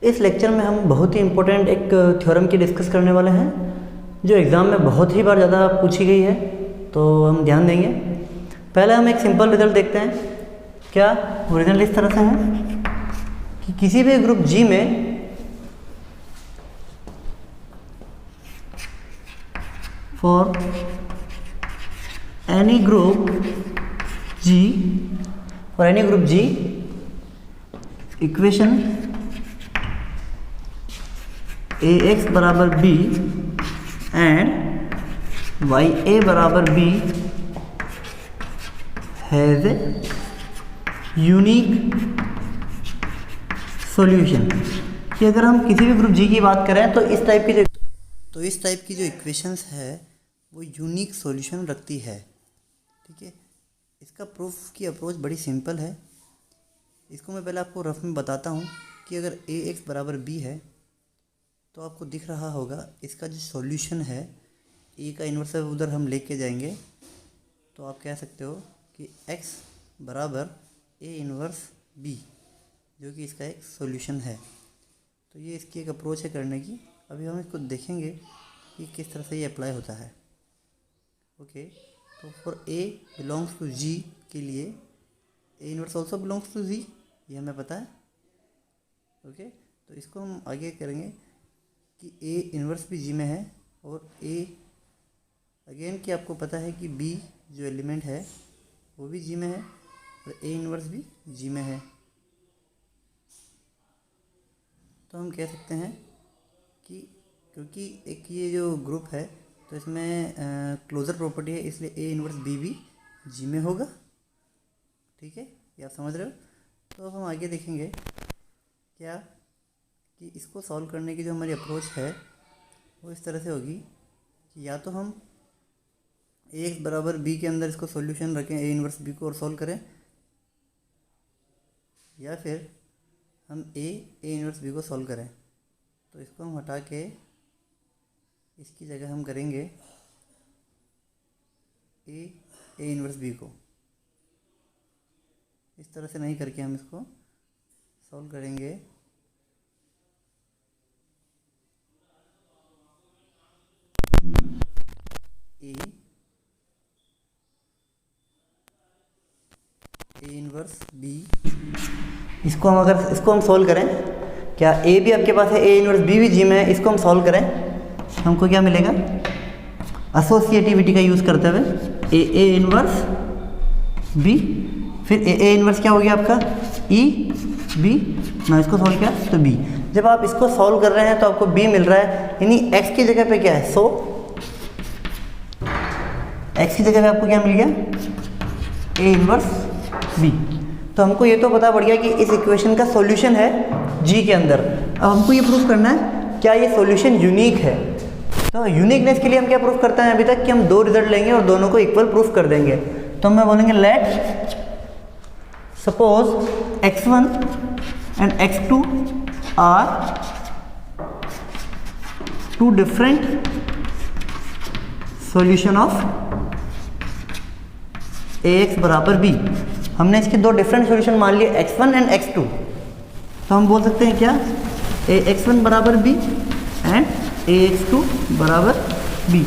इस लेक्चर में हम बहुत ही इम्पोर्टेंट एक थ्योरम की डिस्कस करने वाले हैं जो एग्ज़ाम में बहुत ही बार ज़्यादा पूछी गई है, तो हम ध्यान देंगे। पहले हम एक सिंपल रिजल्ट देखते हैं। क्या वो रिजल्ट इस तरह से है कि किसी भी ग्रुप जी में for any group G equation ax बराबर b एंड ya बराबर b has a unique solution. कि अगर हम किसी भी ग्रुप जी की बात करें तो इस टाइप की जो इक्वेशंस है वो यूनिक सॉल्यूशन रखती है। ठीक है, इसका प्रूफ की अप्रोच बड़ी सिंपल है। इसको मैं पहले आपको रफ में बताता हूँ कि अगर ax बराबर b है तो आपको दिख रहा होगा इसका जो सॉल्यूशन है a का इन्वर्स उधर हम लेके जाएंगे तो आप कह सकते हो कि x बराबर a इन्वर्स b, जो कि इसका एक सॉल्यूशन है। तो ये इसकी एक अप्रोच है करने की। अभी हम इसको देखेंगे कि किस तरह से ये अप्लाई होता है। ओके, तो for a belongs to g के लिए a inverse also belongs to g, ये हमें पता है। ओके, तो इसको हम आगे करेंगे कि a इन्वर्स भी g में है और a अगेन कि आपको पता है कि b जो एलिमेंट है वो भी g में है और a इन्वर्स भी g में है। तो हम कह सकते हैं कि क्योंकि एक ये जो ग्रुप है तो इसमें क्लोजर प्रॉपर्टी है, इसलिए a इन्वर्स b भी g में होगा। ठीक है, ये आप समझ रहे हो। तो अब हम आगे देखेंगे क्या कि इसको सॉल्व करने की जो हमारी अप्रोच है वो इस तरह से होगी कि या तो हम ax बराबर b के अंदर इसको सॉल्यूशन रखें a इन्वर्स b को और सॉल्व करें, या फिर हम a इन्वर्स b को सॉल्व करें। तो इसको हम हटा के इसकी जगह हम करेंगे a इन्वर्स b को। इस तरह से नहीं करके हम इसको सॉल्व करेंगे a इन्वर्स b। इसको हम सॉल्व करें, क्या a भी आपके पास है, a इन्वर्स b भी जी में है, इसको हम सॉल्व करें हमको क्या मिलेगा? एसोसिएटिविटी का यूज़ करते हुए a इन्वर्स b, फिर a इन्वर्स क्या हो गया आपका e b ना, इसको सॉल्व किया तो b। जब आप इसको सॉल्व कर रहे हैं तो आपको b मिल रहा है, यानी x की जगह पे क्या है, सो x की जगह पे आपको क्या मिल गया, a इन्वर्स b। तो हमको ये तो पता पड़ गया कि इस इक्वेशन का सॉल्यूशन है g के अंदर। अब हमको ये प्रूफ करना है क्या ये सॉल्यूशन यूनिक है। तो यूनिकनेस के लिए हम क्या प्रूफ करते हैं अभी तक कि हम दो रिजल्ट लेंगे और दोनों को इक्वल प्रूफ कर देंगे। तो हम बोलेंगे let suppose x1 and x2 are two different solution of ax बराबर b। हमने इसके दो डिफरेंट सॉल्यूशन मान लिए x1 एंड x2। तो हम बोल सकते हैं क्या, ax1 बराबर b एंड ax2 बराबर b।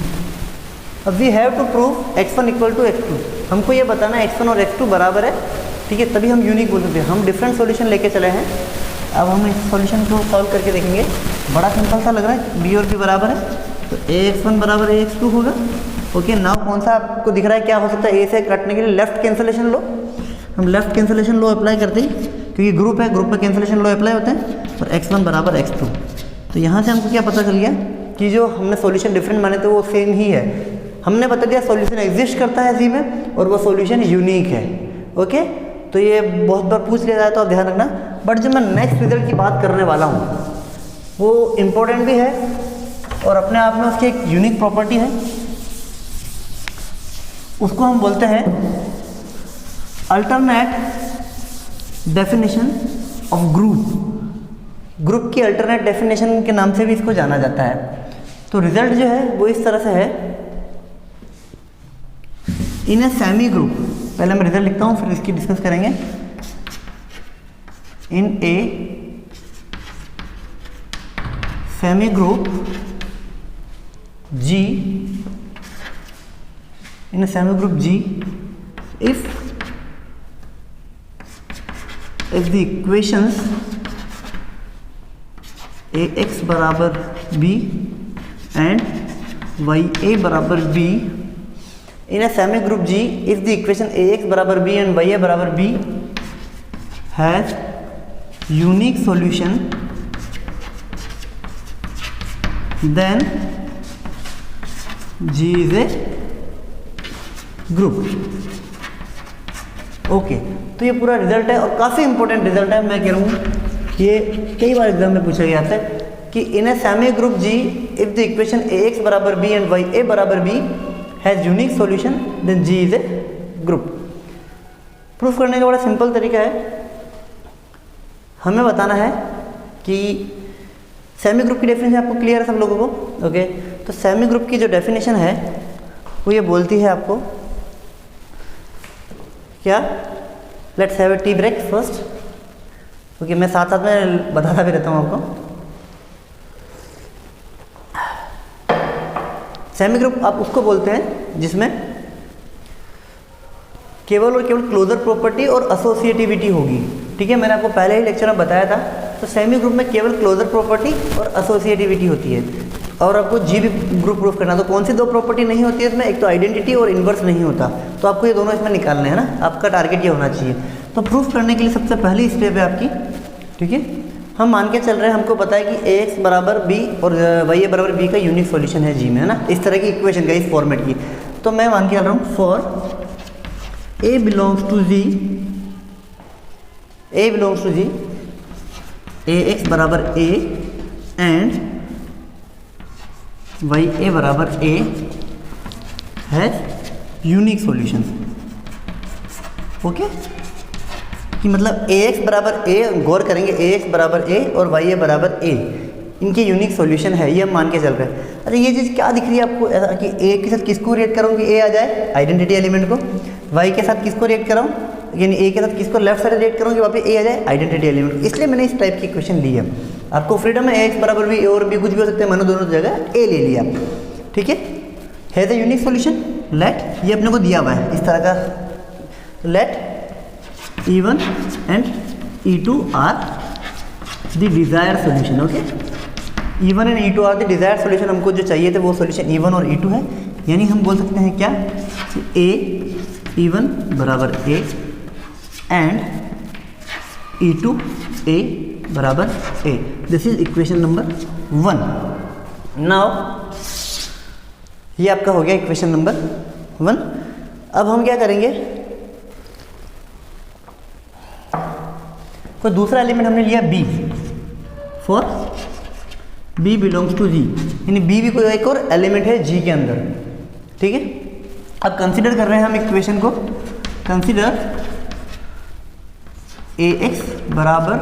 अब we have to prove x1 equal to x2। हमको ये बताना है x1 और x2 बराबर है, ठीक है, तभी हम यूनिक बोल सकते हैं। हम डिफरेंट सॉल्यूशन लेके चले हैं। अब हम इस सॉल्यूशन को सॉल्व करके देखेंगे। बड़ा सिंपल सा लग रहा है, b और b बराबर है तो ax1 बराबर ax2 होगा। ओके, नाउ कौन सा आपको दिख रहा है, क्या हो सकता है, a से काटने के लिए लेफ्ट कैंसलेशन लो। हम लेफ्ट कैंसलेशन लो अप्लाई करते हैं क्योंकि ग्रुप है, ग्रुप में कैंसलेशन लो अप्लाई होते हैं और x1 बराबर x2। तो यहाँ से हमको क्या पता चल गया कि जो हमने सॉल्यूशन डिफरेंट माने थे वो सेम ही है। हमने बता दिया सॉल्यूशन एग्जिस्ट करता है जी में और वो सॉल्यूशन यूनिक है। ओके, तो ये बहुत बार पूछ लिया जाए तो आप ध्यान रखना। बट जब मैं नेक्स्ट रिजल्ट की बात करने वाला हूँ वो इम्पोर्टेंट भी है और अपने आप में उसकी एक यूनिक प्रॉपर्टी है। उसको हम बोलते हैं अल्टरनेट डेफिनेशन ऑफ ग्रुप की अल्टरनेट डेफिनेशन के नाम से भी इसको जाना जाता है। तो रिजल्ट जो है वो इस तरह से है, इन ए सेमी ग्रुप, पहले मैं रिजल्ट लिखता हूँ फिर इसकी डिस्कस करेंगे। इन ए semi group G, in a semi group G, if the equations ax बराबर b and ya बराबर b, in a semi group G, if the equation ax बराबर b and ya बराबर b has unique solution, then G is a group. Okay, तो ये पूरा result है और काफ़ी इंपॉर्टेंट रिजल्ट है। मैं कह रहा हूँ ये कई बार एग्जाम में पूछा गया था कि in a semi group G if the equation ax बराबर b एंड ya बराबर b has unique solution then G is a group. Proof करने का बड़ा सिंपल तरीका है, हमें बताना है कि सेमी ग्रुप की डेफिनेशन आपको क्लियर है सब लोगों को। ओके, तो सेमी ग्रुप की जो डेफिनेशन है वो ये बोलती है आपको क्या, let's have a tea break first. Okay, मैं साथ साथ में बताता भी रहता हूँ आपको। सेमी ग्रुप आप उसको बोलते हैं जिसमें केवल और केवल क्लोजर प्रॉपर्टी और एसोसिएटिविटी होगी। ठीक है, मैंने आपको पहले ही लेक्चर में बताया था। तो सेमी ग्रुप में केवल क्लोजर प्रॉपर्टी और एसोसिएटिविटी होती है और आपको जी भी ग्रुप प्रूफ करना। तो कौन सी दो प्रॉपर्टी नहीं होती है इसमें, एक तो आइडेंटिटी और इन्वर्स नहीं होता। तो आपको ये दोनों इसमें निकालने हैं ना, आपका टारगेट ये होना चाहिए। तो प्रूफ करने के लिए सबसे पहली स्टेप है आपकी, ठीक है, हम मान के चल रहे हैं, हमको पता है कि ax बराबर b और ya बराबर b का यूनिक सॉल्यूशन है जी में, है ना, इस तरह की इक्वेशन का, इस फॉर्मेट की। तो मैं मान के चल रहा हूँ for a belongs to g, a belongs to g, ax बराबर a एंड ya बराबर a has unique solution. Okay, कि मतलब ax बराबर a, गौर करेंगे ax बराबर a और ya बराबर a, इनके यूनिक सॉल्यूशन है, ये हम मान के चल रहे हैं। अच्छा, ये चीज़ क्या दिख रही है आपको ऐसा कि a के साथ किसको रिएक्ट कराऊँ कि a आ जाए, आइडेंटिटी एलिमेंट को, y के साथ किसको रिएक्ट कराऊँ, यानी a के साथ किसको लेफ्ट साइड रिएक्ट करूँ कि वहाँ पे a आ जाए, आइडेंटिटी एलिमेंट। इसलिए मैंने इस टाइप की इक्वेशन ली है। आपको फ्रीडम है, ax बराबर b और b कुछ भी हो सकते हैं, मैंने दोनों जगह a ले लिया। ठीक है द यूनिक सॉल्यूशन, लेट, ये अपने को दिया हुआ है इस तरह का, let E1 and E2 are the desire solution. Okay, E1 and E2 are the desire solution, हमको जो चाहिए थे वो सॉल्यूशन E1 और E2 है। यानी हम बोल सकते हैं क्या, A E1 बराबर A एंड E2 A बराबर A। This is equation number 1। Now ये आपका हो गया इक्वेशन नंबर 1। अब हम क्या करेंगे, कोई दूसरा एलिमेंट हमने लिया b, for b belongs to g, यानी b भी कोई एक और एलिमेंट है g के अंदर। ठीक है, अब कंसीडर कर रहे हैं हम इक्वेशन को, कंसीडर ax बराबर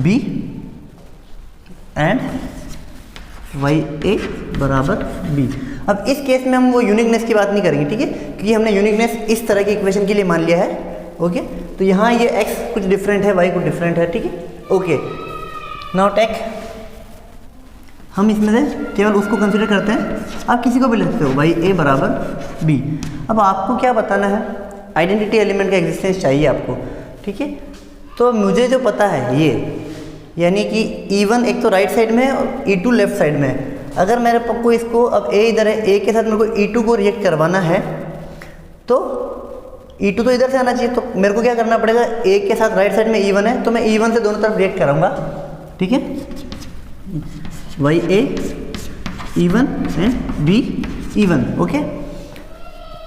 b एंड ya बराबर b। अब इस केस में हम वो यूनिकनेस की बात नहीं करेंगे, ठीक है, क्योंकि हमने यूनिकनेस इस तरह की इक्वेशन के लिए मान लिया है। ओके, तो यहाँ ये x कुछ डिफरेंट है, y कुछ डिफरेंट है। ठीक है, ओके, नाउ टेक, हम इसमें से केवल उसको कंसीडर करते हैं, आप किसी को भी ले सकते हो, ya बराबर b। अब आपको क्या बताना है, आइडेंटिटी एलिमेंट का एग्जिस्टेंस चाहिए आपको। ठीक है, तो मुझे जो पता है ये, यानी कि E1 एक तो राइट साइड में है और E2 लेफ्ट साइड में है। अगर मेरे को इसको, अब a इधर है, a के साथ मेरे को E2 को रिएक्ट करवाना है तो E2 तो इधर से आना चाहिए। तो मेरे को क्या करना पड़ेगा, a के साथ राइट साइड में E1 है तो मैं E1 से दोनों तरफ रिएक्ट कराऊंगा। ठीक है, ya E1 and b E1। Okay,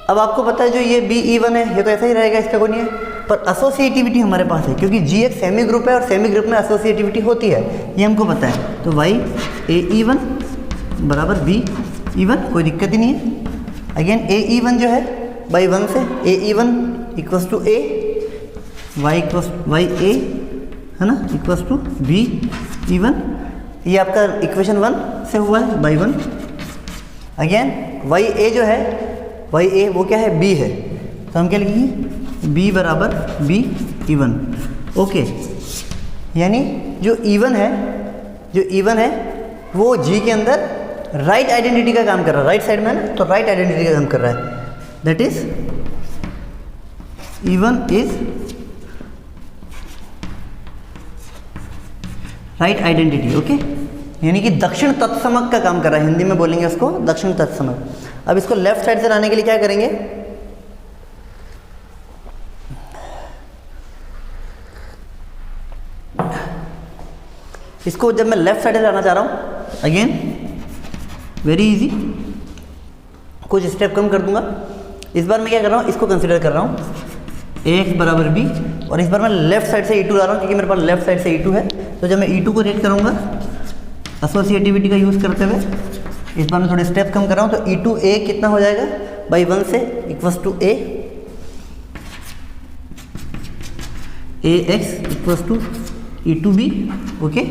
अब आपको पता है जो ये b E1 है ये तो ऐसा ही रहेगा, इसका कोई नहीं है, पर एसोसिएटिविटी हमारे पास है क्योंकि G एक सेमी ग्रुप है और सेमी ग्रुप में एसोसिएटिविटी होती है, ये हमको पता है। तो ya E1 बराबर b E1, कोई दिक्कत ही नहीं है। अगेन a E1 जो है बाई 1 से a E1 equals to a, y a है ना, इक्वल्स टू b E1। ये आपका इक्वेशन 1 से हुआ है बाई 1। अगेन ya जो है, ya वो क्या है, b है, तो हम क्या लिखेंगे, b बराबर b E1। ओके, यानी जो E1 है वो जी के अंदर राइट आइडेंटिटी का काम कर रहा है, राइट साइड में है ना, तो राइट आइडेंटिटी का काम कर रहा है, that is E1 is right identity. Okay, यानी कि दक्षिण तत्समक का काम कर रहा है, हिंदी में बोलेंगे उसको दक्षिण तत्समक। अब इसको लेफ्ट साइड से लाने के लिए क्या करेंगे, इसको जब मैं लेफ्ट साइड से लाना चाह रहा हूं, अगेन वेरी इजी, कुछ स्टेप कम कर दूंगा। इस बार मैं क्या कर रहा हूं, इसको कंसीडर कर रहा हूं ax बराबर b, और इस बार मैं लेफ्ट साइड से E2 ला रहा हूं क्योंकि मेरे पास लेफ्ट साइड से E2 है। तो जब मैं E2 को रेट करूंगा एसोसिएटिविटी का यूज़ करते हुए, इस बार मैं थोड़े स्टेप कम कर रहा हूं, तो E2a कितना हो जाएगा बाई 1 से equals to a, ax equals to E2b। Okay,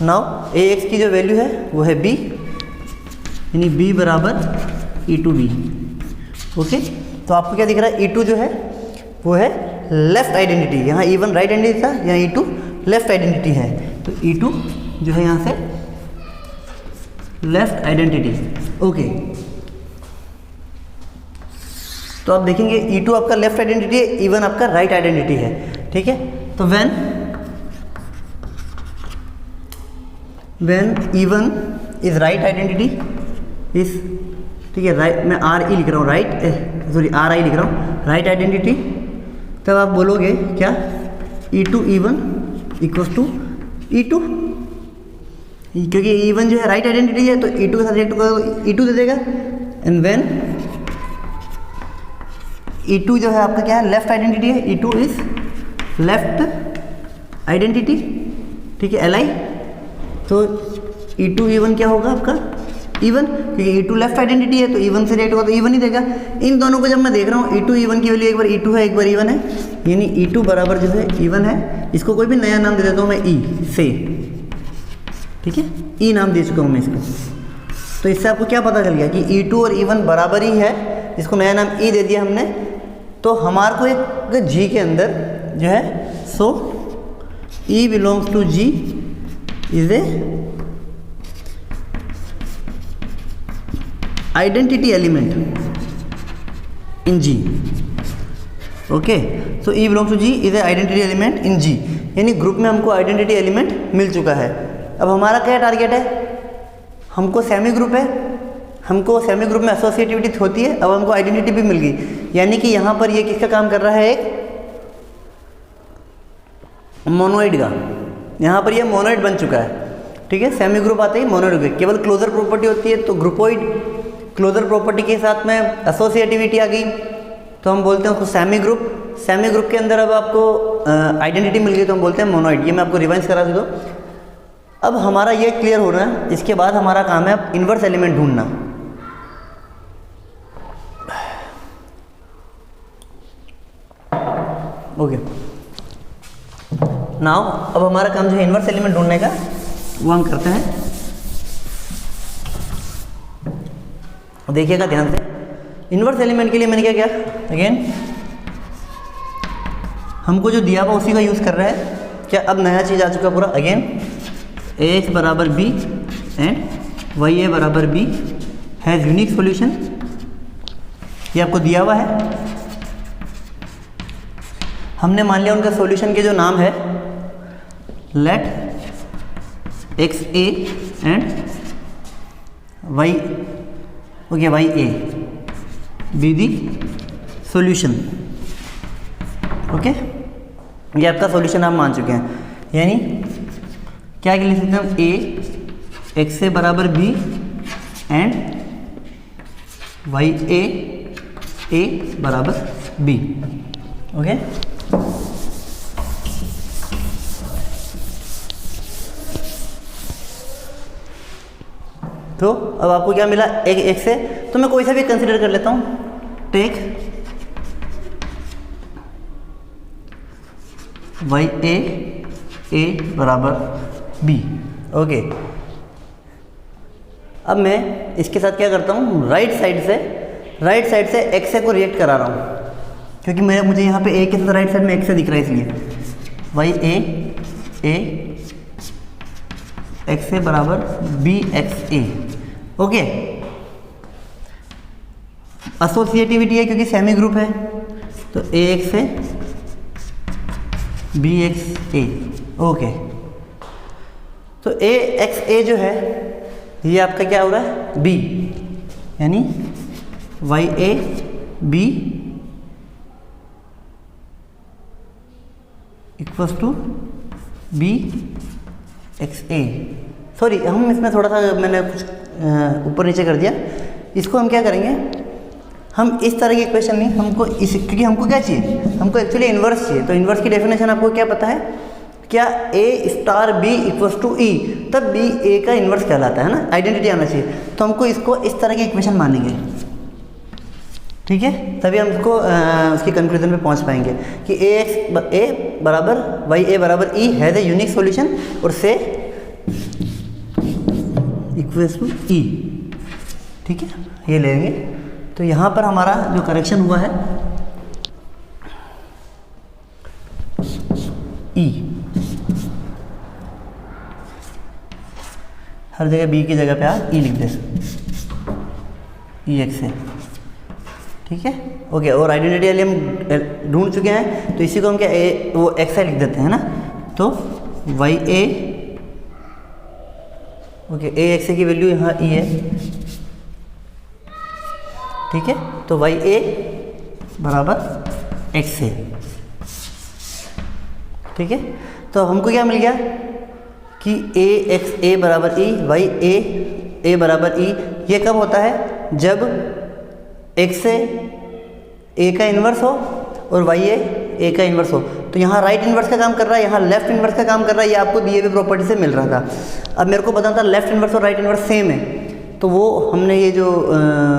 now ax की जो वैल्यू है वो है b, यानी b बराबर E2b। ओके, तो आपको क्या दिख रहा है, E2 जो है वो है लेफ्ट आइडेंटिटी, यहाँ E1 राइट आइडेंटिटी था, यहाँ E2 लेफ्ट आइडेंटिटी है, तो E2 जो है यहाँ से लेफ्ट आइडेंटिटी। ओके, तो आप देखेंगे E2 आपका लेफ्ट आइडेंटिटी है, E1 आपका राइट आइडेंटिटी है। ठीक है, तो when E1 is right identity इस, ठीक है, राइट, मैं RE लिख रहा हूँ, राइट सॉरी RI लिख रहा हूँ, राइट आइडेंटिटी, तब आप बोलोगे क्या, E2 E1 equals to E2, क्योंकि E1 जो है राइट आइडेंटिटी है, तो E2 के साथ E2 दे देगा, एंड व्हेन E2 जो है आपका क्या है, लेफ्ट आइडेंटिटी है, E2 इज लेफ्ट आइडेंटिटी। ठीक है, LI, तो E2 E1 क्या होगा आपका E1, क्योंकि E2 लेफ्ट आइडेंटिटी है, तो E1 से रेट होगा तो E1 ही देगा। इन दोनों को जब मैं देख रहा हूँ, E2 E1 की वैल्यू एक बार E2 है, एक बार E1 है, यानी E2 बराबर जो है E1 है। इसको कोई भी नया नाम दे देता हूँ मैं, E से, ठीक है, E नाम दे चुका हूँ मैं इसको। तो इससे आपको क्या पता चल गया कि E2 और E1 बराबर ही है, इसको नया नाम E दे दिया हमने, तो हमारे को एक G के अंदर जो है, so E belongs to G is a identity element in G। Okay, so E belongs to G is a identity element in G, यानी ग्रुप में हमको आइडेंटिटी एलिमेंट मिल चुका है। अब हमारा क्या टारगेट है, हमको सेमी ग्रुप है, हमको सेमी ग्रुप में एसोसिएटिविटी होती है, अब हमको आइडेंटिटी भी मिल गई, यानी कि यहाँ पर ये किसका काम कर रहा है, एक मोनोइड का, यहाँ पर ये मोनोइड बन चुका है। ठीक है, सेमी ग्रुप आते ही मोनोइड हो गए, केवल क्लोजर प्रॉपर्टी होती है, तो ग्रुपोइड क्लोजर प्रॉपर्टी के साथ में एसोसिएटिविटी आ गई, तो हम बोलते हैं उसको सेमी ग्रुप। सेमी ग्रुप के अंदर अब आपको आइडेंटिटी मिल गई, तो हम बोलते हैं मोनोइड। ये मैं आपको रिवाइज करा दे दो। अब हमारा ये क्लियर हो रहा है, इसके बाद हमारा काम है अब इन्वर्स एलिमेंट ढूंढना। ओके, नाउ अब हमारा काम जो है इन्वर्स एलिमेंट ढूंढने का, वो हम करते हैं। देखिएगा ध्यान से, इन्वर्स एलिमेंट के लिए मैंने क्या किया, अगेन हमको जो दिया हुआ उसी का यूज़ कर रहा है। क्या अब नया चीज़ आ चुका पूरा, अगेन ax बराबर b एंड y a बराबर b हैज़ यूनिक सॉल्यूशन, ये आपको दिया हुआ है। हमने मान लिया उनका सॉल्यूशन के जो नाम है, let x a and y, okay, y a b the solution. Okay, ये आपका सॉल्यूशन आप मान चुके हैं, यानी क्या लिख सकते हैं हम, ए एक्स ए बराबर बी एंड वाई ए बराबर बी। ओके, तो अब आपको क्या मिला, एक एक्स है, तो मैं कोई सा भी कंसीडर कर लेता हूँ, टेक वाई ए बराबर बी। ओके, अब मैं इसके साथ क्या करता हूँ, राइट साइड से एक्स ए को रिएक्ट करा रहा हूँ, क्योंकि मुझे यहाँ पे ए के साथ राइट साइड में एक्स ए दिख रहा है, इसलिए वाई ए एक्स ए बराबर b x a. Okay, associativity है क्योंकि सेमी ग्रुप है, तो a x a b x a. Okay, तो ए एक्स ए जो है ये आपका क्या हो रहा है, बी, यानी y a b equals to b x a. Sorry, हम इसमें थोड़ा सा मैंने कुछ ऊपर नीचे कर दिया। इसको हम क्या करेंगे, हम इस तरह की इक्वेशन नहीं, हमको इस, क्योंकि हमको क्या चाहिए, हमको एक्चुअली इन्वर्स चाहिए। तो इन्वर्स की डेफिनेशन आपको क्या पता है, क्या ए स्टार बी इक्वल्स टू ई, तब बी ए का इन्वर्स कहलाता है ना, आइडेंटिटी आना चाहिए। तो हमको इसको इस तरह की इक्वेशन मानेंगे, ठीक है, तभी हम इसको उसकी कंक्लूजन पे पहुंच पाएंगे कि ए एक्स ए बराबर वाई ए बराबर ई हैज़ ए यूनिक सॉल्यूशन और से इक्वल्स टू ई। ठीक है, ये लेंगे। तो यहाँ पर हमारा जो करेक्शन हुआ है ई, हर जगह बी की जगह पे आप ई लिख दे, ई एक्स है, ठीक है। ओके, और आइडेंटिटी वाली हम ढूंढ चुके हैं, तो इसी को हम क्या ए वो एक्स आई लिख देते हैं ना, तो वाई ए, ओके, ए एक्स की वैल्यू यहाँ ई है, ठीक है। तो वाई ए बराबर एक्स है, ठीक है। तो हमको क्या मिल गया कि ए एक्स ए बराबर ई, वाई ए बराबर ई। ये कब होता है, जब एक्स ए का इन्वर्स हो और वाई ए का इन्वर्स हो। तो यहाँ राइट इन्वर्स का काम कर रहा है, यहाँ लेफ्ट इन्वर्स का काम कर रहा है। ये आपको दिए हुए प्रॉपर्टी से मिल रहा था। अब मेरे को पता था लेफ्ट इन्वर्स और राइट इन्वर्स सेम है, तो वो हमने ये जो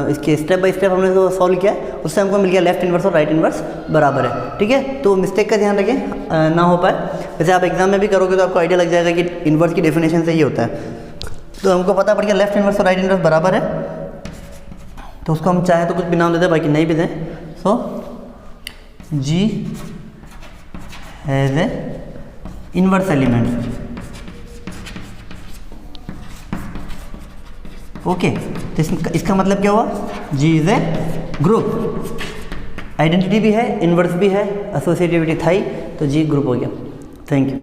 इसके स्टेप बाय स्टेप हमने जो सॉल्व किया, उससे हमको मिल गया लेफ्ट इन्वर्स और राइट इन्वर्स बराबर है, ठीक है। तो मिस्टेक का ध्यान रखें ना हो पाए। वैसे आप एग्जाम में भी करोगे तो आपको आइडिया लग जाएगा कि इन्वर्स की डेफिनेशन से ही होता है। तो हमको पता पड़ गया लेफ्ट इन्वर्स और राइट इन्वर्स बराबर है, तो उसको हम चाहें तो कुछ भी नाम देते, बाकी नहीं भी दें। So G has a inverse element. Okay, तो इसका मतलब क्या हुआ, G is a group. Identity भी है, इन्वर्स भी है, एसोसिएटिविटी था ही, तो जी ग्रुप हो गया। Thank you.